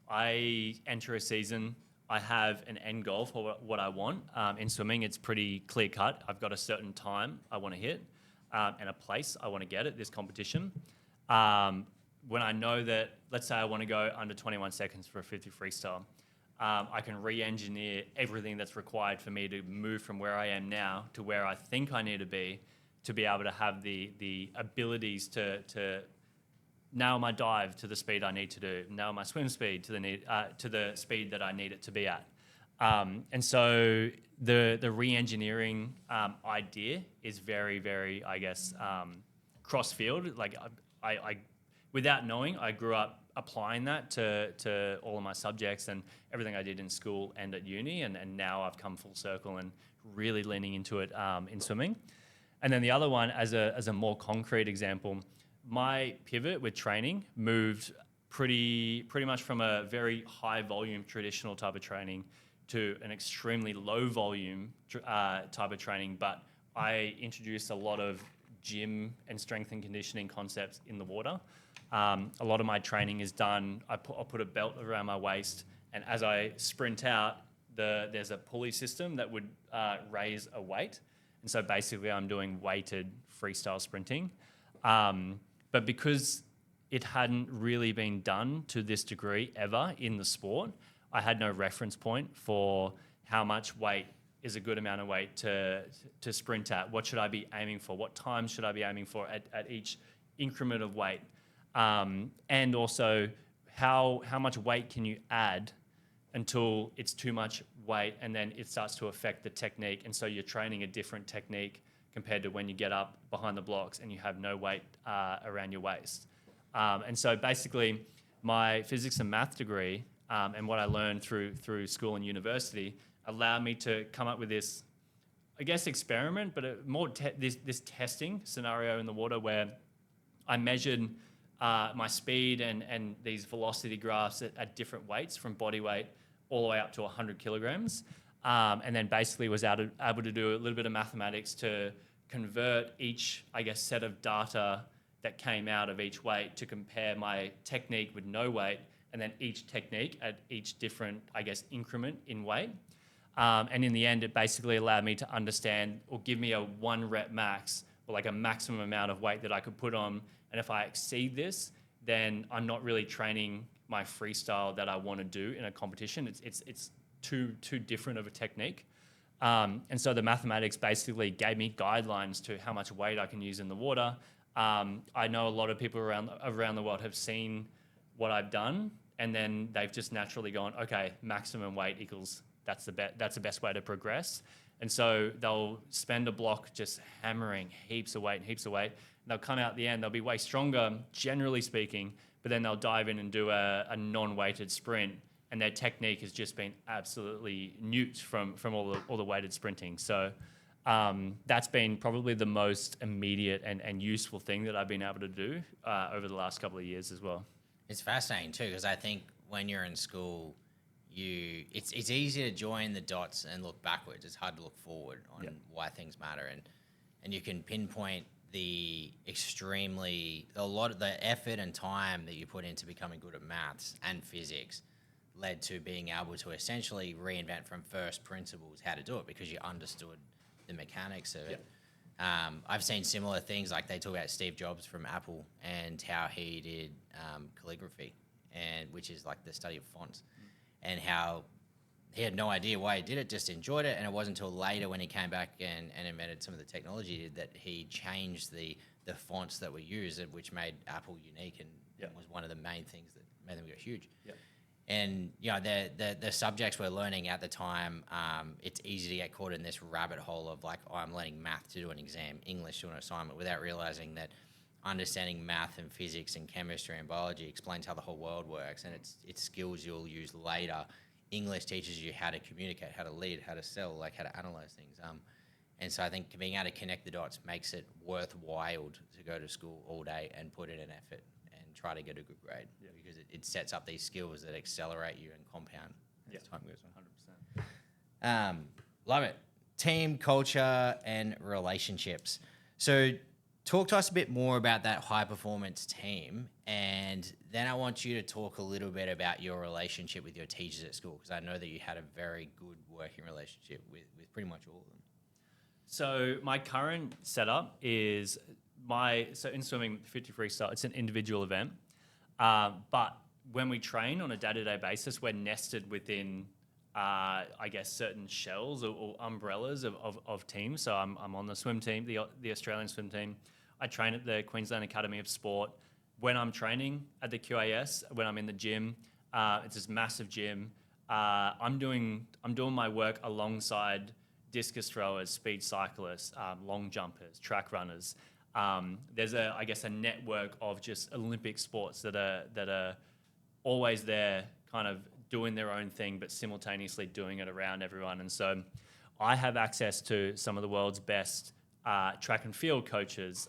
I enter a season, I have an end goal for what I want. In swimming, it's pretty clear cut. I've got a certain time I want to hit and a place I want to get at this competition. When I know that, let's say I want to go under 21 seconds for a 50 freestyle, I can re-engineer everything that's required for me to move from where I am now to where I think I need to be able to have the abilities to nail my dive to the speed I need to do, nail my swim speed to the speed that I need it to be at. And so the re-engineering idea is very, very, I guess, cross-field. Like I without knowing, I grew up applying that to all of my subjects and everything I did in school and at uni, and now I've come full circle and really leaning into it in swimming. And then the other one, as a more concrete example, my pivot with training moved pretty much from a very high volume traditional type of training to an extremely low volume type of training. But I introduced a lot of gym and strength and conditioning concepts in the water. A lot of my training is done, I'll put a belt around my waist, and as I sprint out, there's a pulley system that would raise a weight. And so basically I'm doing weighted freestyle sprinting. But because it hadn't really been done to this degree ever in the sport, I had no reference point for how much weight is a good amount of weight to sprint at. What should I be aiming for? What time should I be aiming for at each increment of weight? And also how much weight can you add until it's too much weight and then it starts to affect the technique, and so you're training a different technique compared to when you get up behind the blocks and you have no weight around your waist. And so basically my physics and math degree and what I learned through school and university allowed me to come up with this, I guess, experiment, but this testing scenario in the water where I measured my speed and these velocity graphs at different weights, from body weight all the way up to 100 kilograms. And then basically was able to do a little bit of mathematics to convert each, I guess, set of data that came out of each weight to compare my technique with no weight, and then each technique at each different, I guess, increment in weight. And in the end, it basically allowed me to understand or give me a 1 rep max, or like a maximum amount of weight that I could put on. And if I exceed this, then I'm not really training my freestyle that I want to do in a competition. It's too different of a technique. And so the mathematics basically gave me guidelines to how much weight I can use in the water. I know a lot of people around the world have seen what I've done, and then they've just naturally gone, okay, maximum weight equals, that's the best way to progress. And so they'll spend a block just hammering heaps of weight. And they'll come out at the end, they'll be way stronger, generally speaking, but then they'll dive in and do a non-weighted sprint, and their technique has just been absolutely nuked from all the weighted sprinting. So that's been probably the most immediate and useful thing that I've been able to do over the last couple of years as well. It's fascinating too, because I think when you're in school, it's easy to join the dots and look backwards. It's hard to look forward on why things matter, and you can pinpoint a lot of the effort and time that you put into becoming good at maths and physics led to being able to essentially reinvent from first principles how to do it, because you understood the mechanics of it. I've seen similar things, like they talk about Steve Jobs from Apple and how he did calligraphy, and which is like the study of fonts, and how he had no idea why he did it, just enjoyed it. And it wasn't until later when he came back and invented some of the technology he did that he changed the fonts that were used, which made Apple unique and was one of the main things that made them go huge. Yeah. And the subjects we're learning at the time, it's easy to get caught in this rabbit hole of like, oh, I'm learning math to do an exam, English to an assignment, without realizing that understanding math and physics and chemistry and biology explains how the whole world works, and it's skills you'll use later. English teaches you how to communicate, how to lead, how to sell, like how to analyze things. And so I think being able to connect the dots makes it worthwhile to go to school all day and put in an effort and try to get a good grade, because it sets up these skills that accelerate you and compound as time goes on. 100%. Love it. Team culture and relationships. So talk to us a bit more about that high performance team, and then I want you to talk a little bit about your relationship with your teachers at school, because I know that you had a very good working relationship with pretty much all of them. So my current setup is so in swimming, 50 freestyle, it's an individual event. But when we train on a day-to-day basis, we're nested within, I guess, certain shells or umbrellas of teams. So I'm on the swim team, the Australian swim team. I train at the Queensland Academy of Sport. When I'm training at the QAS, when I'm in the gym, it's this massive gym. I'm doing my work alongside discus throwers, speed cyclists, long jumpers, track runners. There's a network of just Olympic sports that are always there, kind of doing their own thing, but simultaneously doing it around everyone. And so I have access to some of the world's best track and field coaches,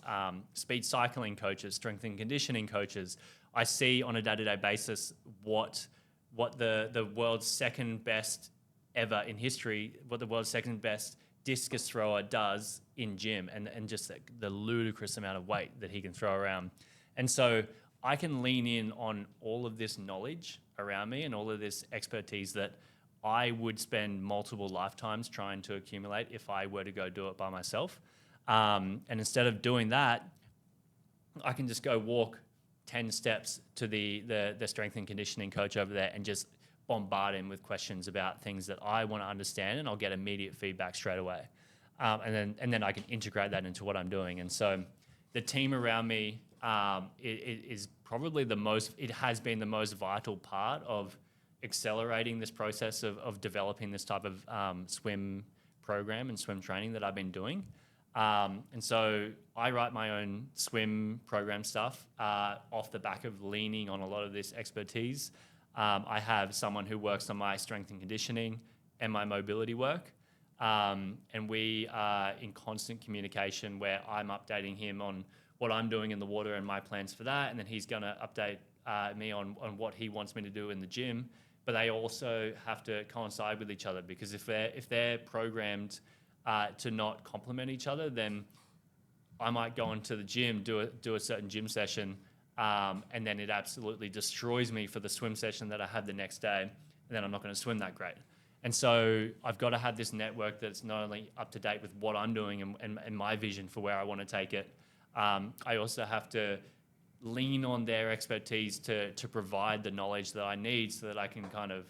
speed cycling coaches, strength and conditioning coaches. I see on a day-to-day basis what the world's second best ever in history, what the world's second best discus thrower does in gym, and just the ludicrous amount of weight that he can throw around. And so I can lean in on all of this knowledge around me and all of this expertise that I would spend multiple lifetimes trying to accumulate if I were to go do it by myself. And instead of doing that, I can just go walk 10 steps to the strength and conditioning coach over there and just bombard him with questions about things that I want to understand, and I'll get immediate feedback straight away. And then I can integrate that into what I'm doing. And so the team around me is probably it has been the most vital part of accelerating this process of developing this type of swim program and swim training that I've been doing. And so I write my own swim program stuff off the back of leaning on a lot of this expertise. I have someone who works on my strength and conditioning and my mobility work. And we are in constant communication where I'm updating him on what I'm doing in the water and my plans for that. And then he's going to update me on what he wants me to do in the gym. But they also have to coincide with each other, because if they're programmed to not complement each other, then I might go into the gym, do a certain gym session, and then it absolutely destroys me for the swim session that I have the next day, and then I'm not going to swim that great. And so I've got to have this network that's not only up to date with what I'm doing and my vision for where I want to take it. I also have to lean on their expertise to provide the knowledge that I need so that I can kind of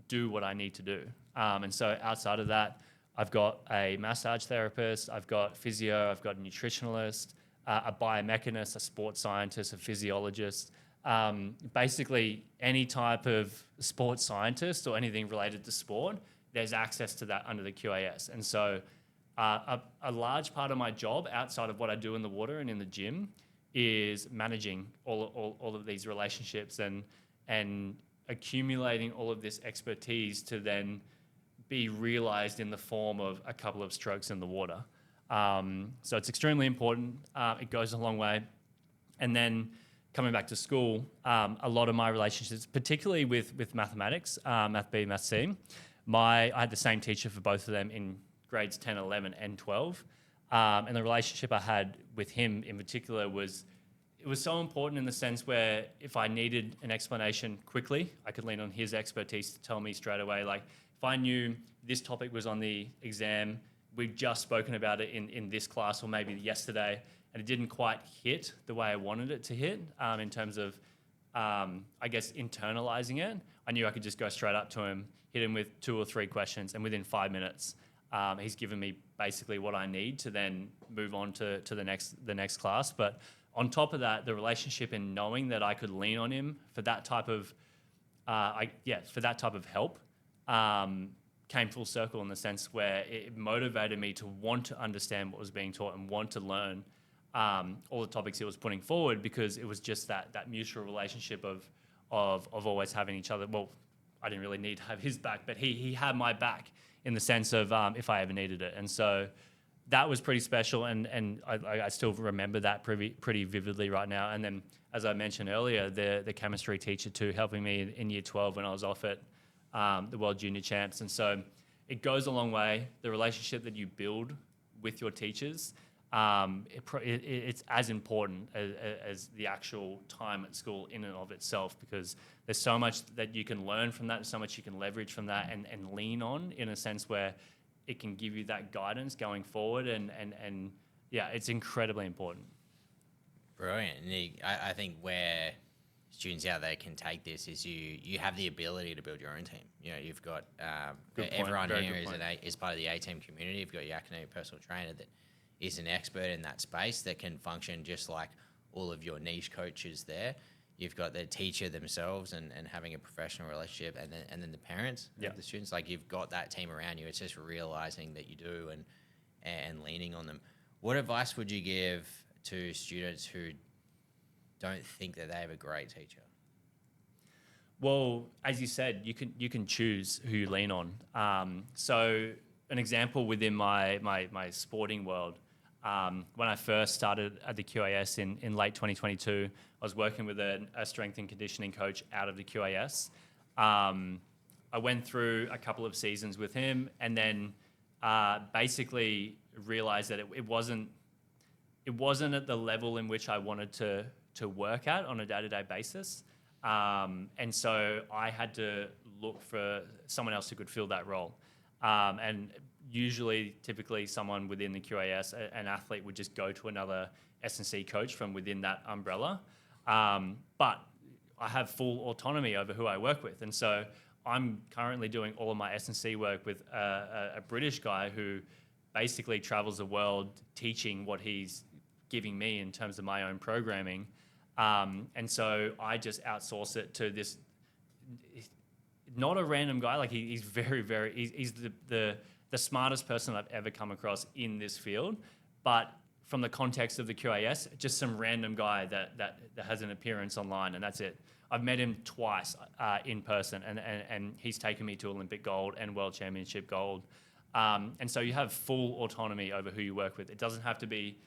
do what I need to do. And so outside of that, I've got a massage therapist, I've got physio, I've got a nutritionalist, a biomechanist, a sports scientist, a physiologist. Basically, any type of sports scientist or anything related to sport, there's access to that under the QAS. And so a large part of my job outside of what I do in the water and in the gym is managing all of these relationships and accumulating all of this expertise to then be realized in the form of a couple of strokes in the water. So it's extremely important. It goes a long way. And then coming back to school, a lot of my relationships, particularly with mathematics, Math B, Math C, I had the same teacher for both of them in grades 10, 11, and 12. And the relationship I had with him in particular was so important in the sense where if I needed an explanation quickly, I could lean on his expertise to tell me straight away. Like if I knew this topic was on the exam, we'd just spoken about it in this class or maybe yesterday, and it didn't quite hit the way I wanted it to hit in terms of I guess, internalizing it, I knew I could just go straight up to him, hit him with 2 or 3 questions, and within 5 minutes, he's given me basically what I need to then move on to the next class. But on top of that, the relationship and knowing that I could lean on him for that type of help came full circle in the sense where it motivated me to want to understand what was being taught and want to learn all the topics he was putting forward, because it was just that mutual relationship of always having each other. Well, I didn't really need to have his back, but he had my back in the sense of if I ever needed it. And so that was pretty special, and I still remember that pretty vividly right now. And then, as I mentioned earlier, the chemistry teacher too, helping me in year 12 when I was off at the World Junior Champs. And so it goes a long way. The relationship that you build with your teachers, it's as important as the actual time at school in and of itself, because there's so much that you can learn from that, there's so much you can leverage from that and lean on, in a sense where it can give you that guidance going forward. And yeah, it's incredibly important. Brilliant. And I think where students out there can take this is you have the ability to build your own team. You know, you've got everyone here is part of the A-team community. You've got your academic personal trainer that is an expert in that space that can function just like all of your niche coaches there. You've got the teacher themselves and having a professional relationship, and then the parents of the students. Like, you've got that team around you. It's just realizing that you do and leaning on them. What advice would you give to students who don't think that they have a great teacher? Well, as you said, you can choose who you lean on. So an example within my sporting world, when I first started at the QAS in late 2022, I was working with a strength and conditioning coach out of the QAS. I went through a couple of seasons with him, and then basically realized that it wasn't at the level in which I wanted to work at on a day-to-day basis. And so I had to look for someone else who could fill that role. And typically someone within the QAS, an athlete, would just go to another S&C coach from within that umbrella. But I have full autonomy over who I work with. And so I'm currently doing all of my S&C work with a British guy who basically travels the world teaching what he's giving me in terms of my own programming. And so I just outsource it to this, not a random guy. Like, he's he's the smartest person I've ever come across in this field. But from the context of the QAS, just some random guy that has an appearance online, and that's it. I've met him twice in person, and he's taken me to Olympic gold and World Championship gold. And so you have full autonomy over who you work with. It doesn't have to be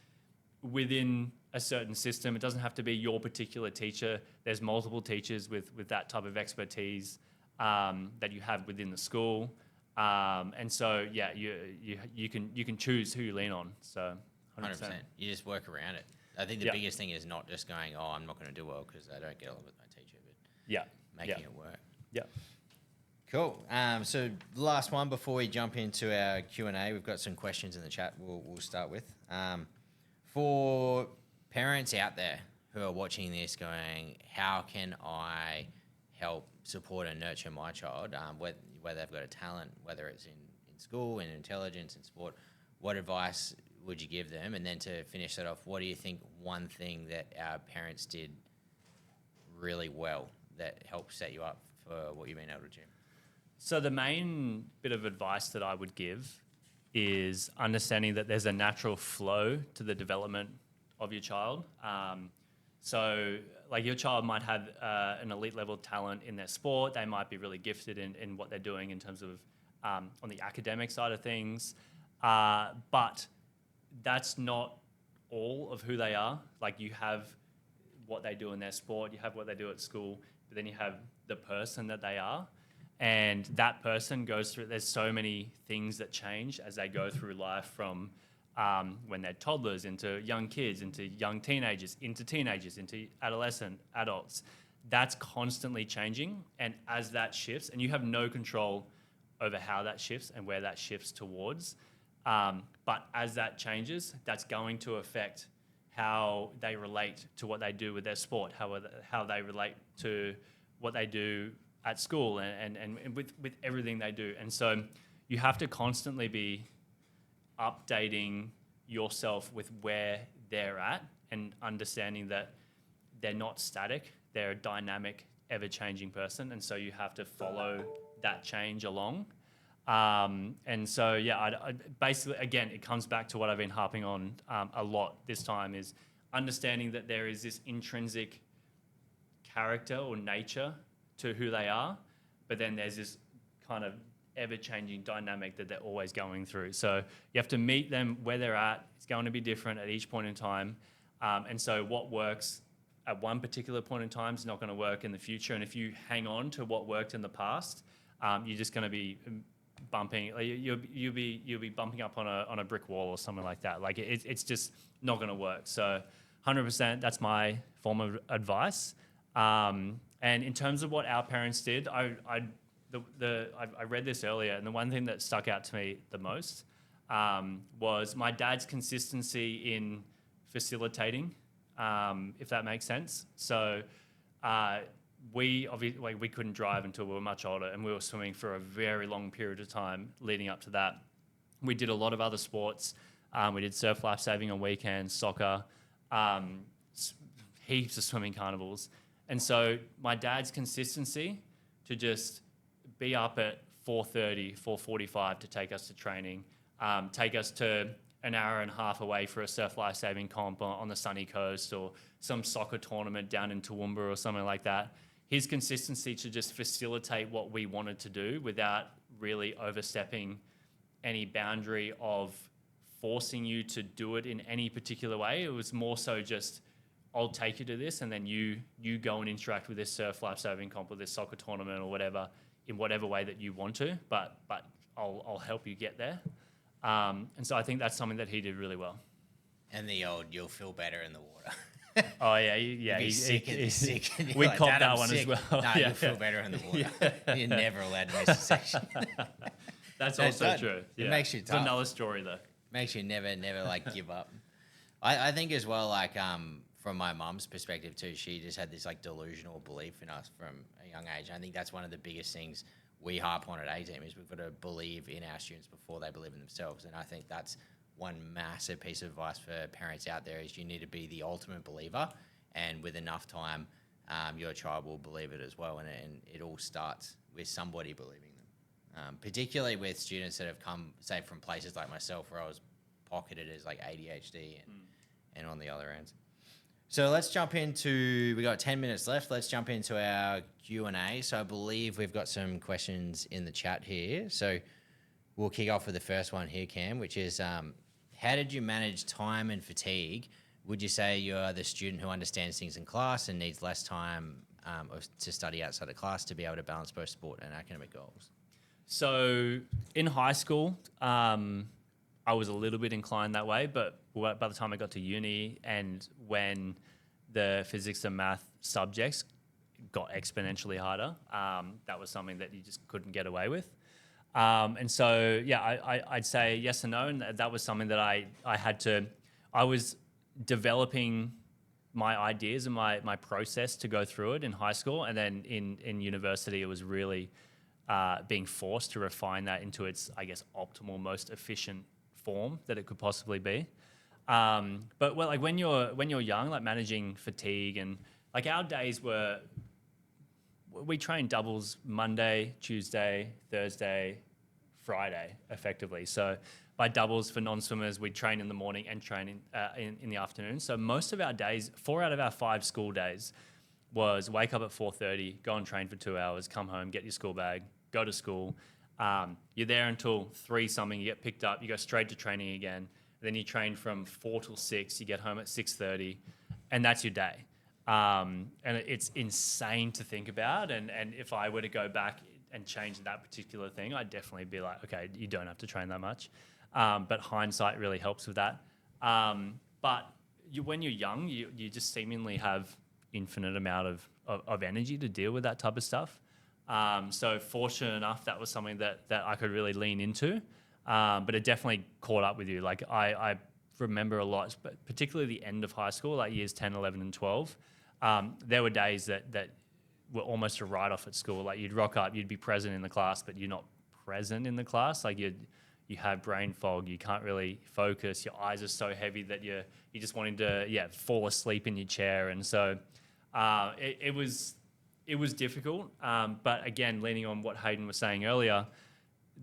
within a certain system. It doesn't have to be your particular teacher. There's multiple teachers with that type of expertise that you have within the school. And so, yeah, you can choose who you lean on. So 100%. You just work around it. I think the biggest thing is not just going, oh, I'm not going to do well because I don't get along with my teacher, but making it work. Yeah. Cool. So the last one before we jump into our Q&A, we've got some questions in the chat we'll start with. For parents out there who are watching this going, how can I help support and nurture my child, whether they've got a talent, whether it's in school, in intelligence, in sport, what advice would you give them? And then to finish that off, what do you think one thing that our parents did really well that helped set you up for what you've been able to achieve? So the main bit of advice that I would give is understanding that there's a natural flow to the development of your child. So like, your child might have an elite level talent in their sport. They might be really gifted in what they're doing in terms of on the academic side of things. But that's not all of who they are. Like, you have what they do in their sport, you have what they do at school, but then you have the person that they are. And that person goes through, there's so many things that change as they go through life, from when they're toddlers into young kids, into young teenagers, into adolescent adults. That's constantly changing. And as that shifts, and you have no control over how that shifts and where that shifts towards, but as that changes, that's going to affect how they relate to what they do with their sport, how they relate to what they do at school and with everything they do. And so you have to constantly be updating yourself with where they're at and understanding that they're not static, they're a dynamic, ever-changing person. And so you have to follow that change along. And so, yeah, I basically, again, it comes back to what I've been harping on a lot this time is understanding that there is this intrinsic character or nature to who they are, but then there's this kind of ever-changing dynamic that they're always going through. So you have to meet them where they're at. It's going to be different at each point in time. And so what works at one particular point in time is not going to work in the future. And if you hang on to what worked in the past, you're just going to be bumping. You'll be bumping up on a brick wall or something like that. Like it's just not going to work. So 100%, that's my form of advice. And in terms of what our parents did, I read this earlier, and the one thing that stuck out to me the most was my dad's consistency in facilitating, if that makes sense. So we obviously we couldn't drive until we were much older, and we were swimming for a very long period of time leading up to that. We did a lot of other sports. We did surf life saving on weekends, soccer, heaps of swimming carnivals. And so my dad's consistency to just be up at 4:30, 4:45 to take us to training, take us to an hour and a half away for a surf life saving comp on the sunny coast or some soccer tournament down in Toowoomba or something like that. His consistency to just facilitate what we wanted to do without really overstepping any boundary of forcing you to do it in any particular way. It was more so just, I'll take you to this, and then you go and interact with this surf life saving comp or this soccer tournament or whatever in whatever way that you want to, but I'll help you get there. And so I think that's something that he did really well. And the old, you'll feel better in the water. Oh yeah, yeah. He's sick. We like, copped "Dad, that I'm one sick." as well. No, Yeah. you'll feel better in the water. You're never allowed to miss a section. That's No, also it's true. not. Yeah. It makes you It's tough. another story though. Makes you never like give up. I think as well, like from my mum's perspective too, she just had this like delusional belief in us from a young age. I think that's one of the biggest things we harp on at A-Team is we've got to believe in our students before they believe in themselves. And I think that's one massive piece of advice for parents out there is you need to be the ultimate believer, and with enough time, your child will believe it as well. And it all starts with somebody believing them, particularly with students that have come, say, from places like myself where I was pocketed as like ADHD and on the other end. So let's jump into, we got 10 minutes left. Let's jump into our Q&A. So I believe we've got some questions in the chat here. So we'll kick off with the first one here, Cam, which is how did you manage time and fatigue? Would you say you're the student who understands things in class and needs less time to study outside of class to be able to balance both sport and academic goals? So in high school, I was a little bit inclined that way, but by the time I got to uni and when the physics and math subjects got exponentially harder, that was something that you just couldn't get away with. And so, yeah, I'd say yes and no, and that was something that I was developing my ideas and my process to go through it in high school, and then in university, it was really being forced to refine that into its, I guess, optimal, most efficient form that it could possibly be. But well, like when you're young, like managing fatigue and like our days were, we trained doubles Monday, Tuesday, Thursday, Friday, effectively. So by doubles for non-swimmers, we'd train in the morning and train in the afternoon. So most of our days, 4 out of our 5 school days, was wake up at 4:30, go and train for 2 hours, come home, get your school bag, go to school. You're there until 3 something, you get picked up, you go straight to training again. Then you train from 4 till 6, you get home at 6:30, and that's your day. And it's insane to think about. And if I were to go back and change that particular thing, I'd definitely be like, okay, you don't have to train that much. But hindsight really helps with that. But when you're young, you just seemingly have infinite amount of energy to deal with that type of stuff. So fortunate enough, that was something that I could really lean into. But it definitely caught up with you. Like I remember a lot, but particularly the end of high school, like years 10, 11, and 12. There were days that were almost a write-off at school. Like you'd rock up, you'd be present in the class, but you're not present in the class. Like you have brain fog, you can't really focus. Your eyes are so heavy that you're just wanting to fall asleep in your chair. And so it was difficult. But again, leaning on what Hayden was saying earlier,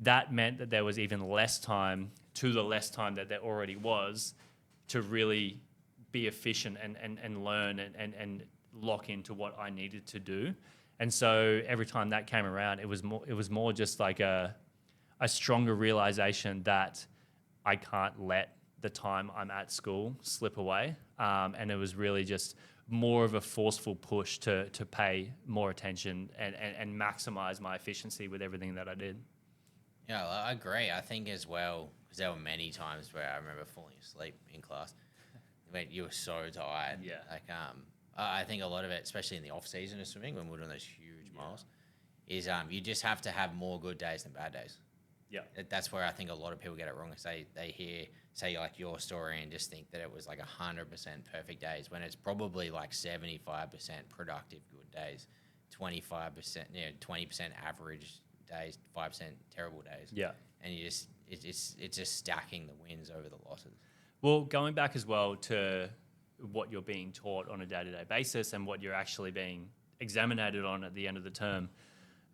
that meant that there was even less time to the less time that there already was to really be efficient and learn and lock into what I needed to do. And so every time that came around, it was more just like a stronger realization that I can't let the time I'm at school slip away. And it was really just more of a forceful push to pay more attention and maximize my efficiency with everything that I did. Yeah, I agree. I think as well, because there were many times where I remember falling asleep in class when you were so tired. Yeah. Like, I think a lot of it, especially in the off season of swimming, when we're doing those huge miles, is you just have to have more good days than bad days. Yeah. That's where I think a lot of people get it wrong. They hear, say, like your story and just think that it was like 100% perfect days when it's probably like 75% productive good days, 25%, 20% average days, 5% terrible days. Yeah. And it's just stacking the wins over the losses. Well, going back as well to what you're being taught on a day-to-day basis and what you're actually being examined on at the end of the term,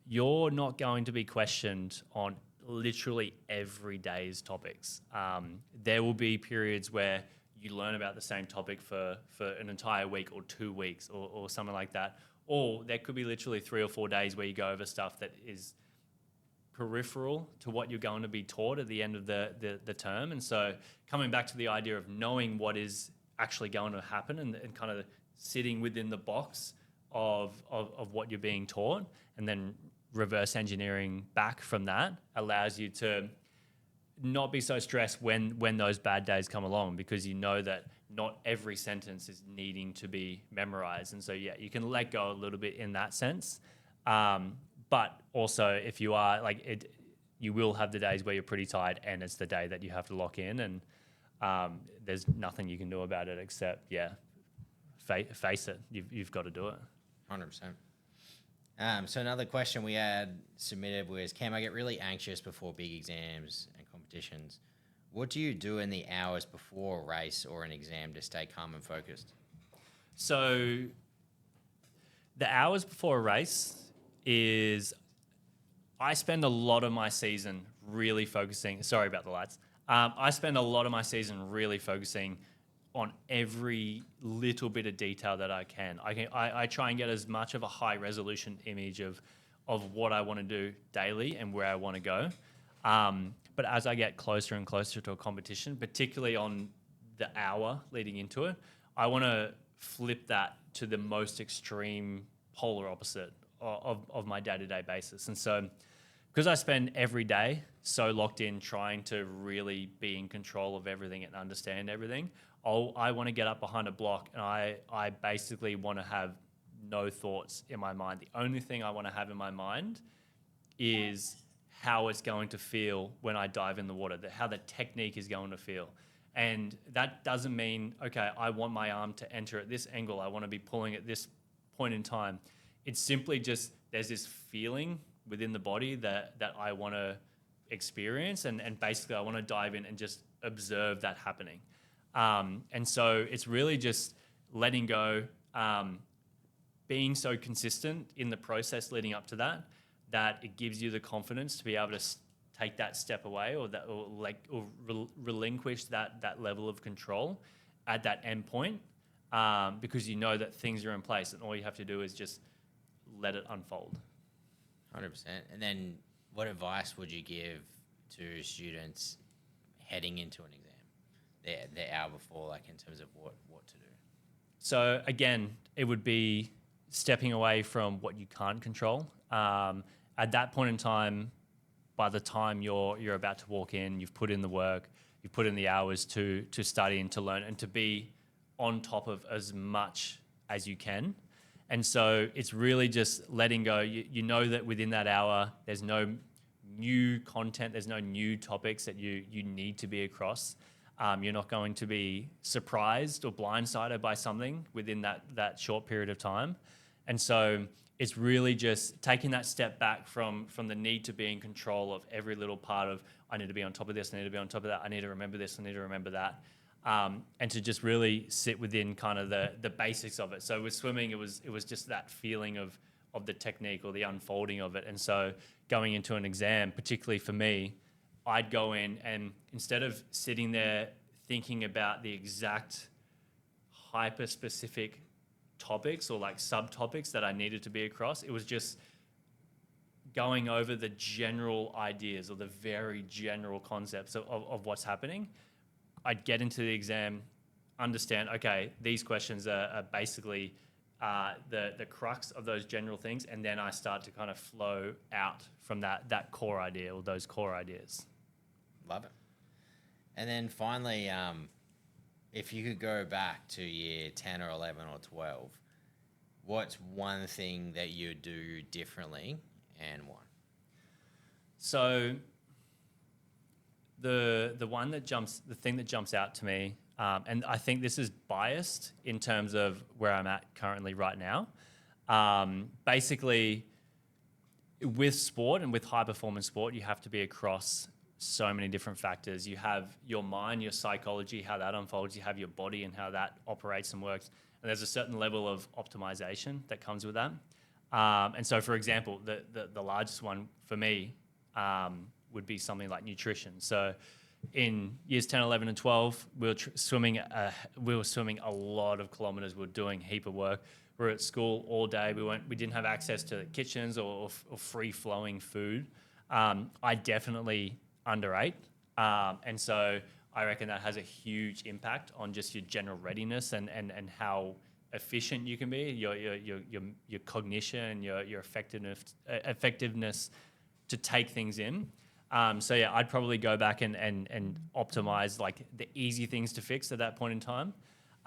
you're not going to be questioned on literally every day's topics. There will be periods where you learn about the same topic for an entire week or 2 weeks or something like that. Or there could be literally 3 or 4 days where you go over stuff that is peripheral to what you're going to be taught at the end of the term. And so coming back to the idea of knowing what is actually going to happen and kind of sitting within the box of what you're being taught and then reverse engineering back from that allows you to not be so stressed when those bad days come along, because you know that not every sentence is needing to be memorized. And so, you can let go a little bit in that sense. But also if you are you will have the days where you're pretty tired and it's the day that you have to lock in, and there's nothing you can do about it except, face it. You've got to do it. 100%. So another question we had submitted was, Cam, I get really anxious before big exams and competitions. What do you do in the hours before a race or an exam to stay calm and focused? So the hours before a race is, I spend a lot of my season really focusing. Sorry about the lights. I spend a lot of my season really focusing on every little bit of detail that I can. I try and get as much of a high resolution image of what I want to do daily and where I want to go. But as I get closer and closer to a competition, particularly on the hour leading into it, I want to flip that to the most extreme polar opposite of my day-to-day basis. And so because I spend every day so locked in trying to really be in control of everything and understand everything, I want to get up behind a block and I basically want to have no thoughts in my mind. The only thing I want to have in my mind is how it's going to feel when I dive in the water, how the technique is going to feel. And that doesn't mean, okay, I want my arm to enter at this angle, I want to be pulling at this point in time. It's simply just there's this feeling within the body that I want to experience, and basically I want to dive in and just observe that happening. And so it's really just letting go, being so consistent in the process leading up to that it gives you the confidence to be able to take that step away or relinquish that level of control at that end point, because you know that things are in place and all you have to do is just let it unfold. 100%. And then what advice would you give to students heading into an exam, the hour before, like in terms of what to do? So again, it would be stepping away from what you can't control. At that point in time, by the time you're about to walk in, you've put in the work, you've put in the hours to study and to learn and to be on top of as much as you can. And so it's really just letting go. You know that within that hour, there's no new content, there's no new topics that you need to be across. You're not going to be surprised or blindsided by something within that short period of time. And so it's really just taking that step back from the need to be in control of every little part of, I need to be on top of this, I need to be on top of that, I need to remember this, I need to remember that. And to just really sit within kind of the basics of it. So with swimming, it was just that feeling of the technique or the unfolding of it. And so going into an exam, particularly for me, I'd go in and instead of sitting there thinking about the exact hyper-specific topics or like subtopics that I needed to be across, it was just going over the general ideas or the very general concepts of what's happening. I'd get into the exam, understand, okay, these questions are basically the crux of those general things, and then I start to kind of flow out from that core idea or those core ideas. Love it. And then finally, if you could go back to year 10 or 11 or 12, what's one thing that you'd do differently and why? So the thing that jumps out to me, and I think this is biased in terms of where I'm at currently right now. Basically, with sport and with high performance sport, you have to be across so many different factors. You have your mind, your psychology, how that unfolds. You have your body and how that operates and works. And there's a certain level of optimization that comes with that. And so, for example, the largest one for me would be something like nutrition. So in years 10, 11, and 12, we were swimming a lot of kilometers. We were doing a heap of work. We were at school all day. We didn't have access to kitchens or free-flowing food. I definitely underate. And so I reckon that has a huge impact on just your general readiness and how efficient you can be, your cognition, your effectiveness to take things in. So yeah, I'd probably go back and optimize like the easy things to fix at that point in time.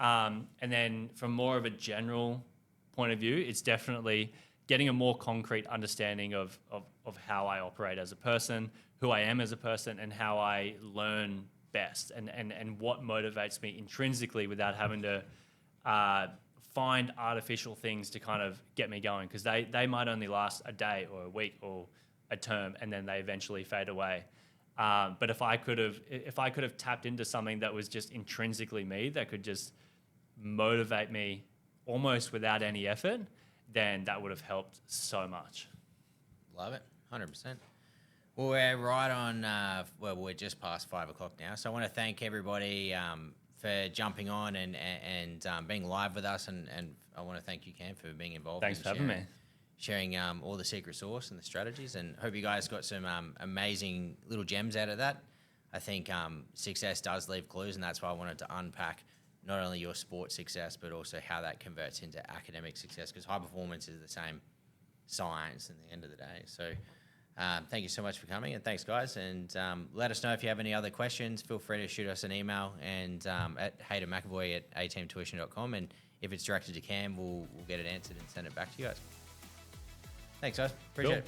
And then from more of a general point of view, it's definitely getting a more concrete understanding of how I operate as a person, who I am as a person, and how I learn best, and what motivates me intrinsically without having to find artificial things to kind of get me going, because they might only last a day or a week or a term, and then they eventually fade away. But if I could have tapped into something that was just intrinsically me, that could just motivate me almost without any effort, then that would have helped so much. Love it, 100%. Well, we're right on, we're just past 5 o'clock now. So I want to thank everybody for jumping on and being live with us. And I want to thank you, Cam, for being involved. Thanks for having me. Sharing all the secret sauce and the strategies. And hope you guys got some amazing little gems out of that. I think success does leave clues, and that's why I wanted to unpack not only your sports success, but also how that converts into academic success, because high performance is the same science in the end of the day. So thank you so much for coming, and thanks, guys. And let us know if you have any other questions. Feel free to shoot us an email and at Hayden McEvoy at ateamtuition.com. And if it's directed to Cam, we'll get it answered and send it back to you guys. Thanks, guys. Appreciate it.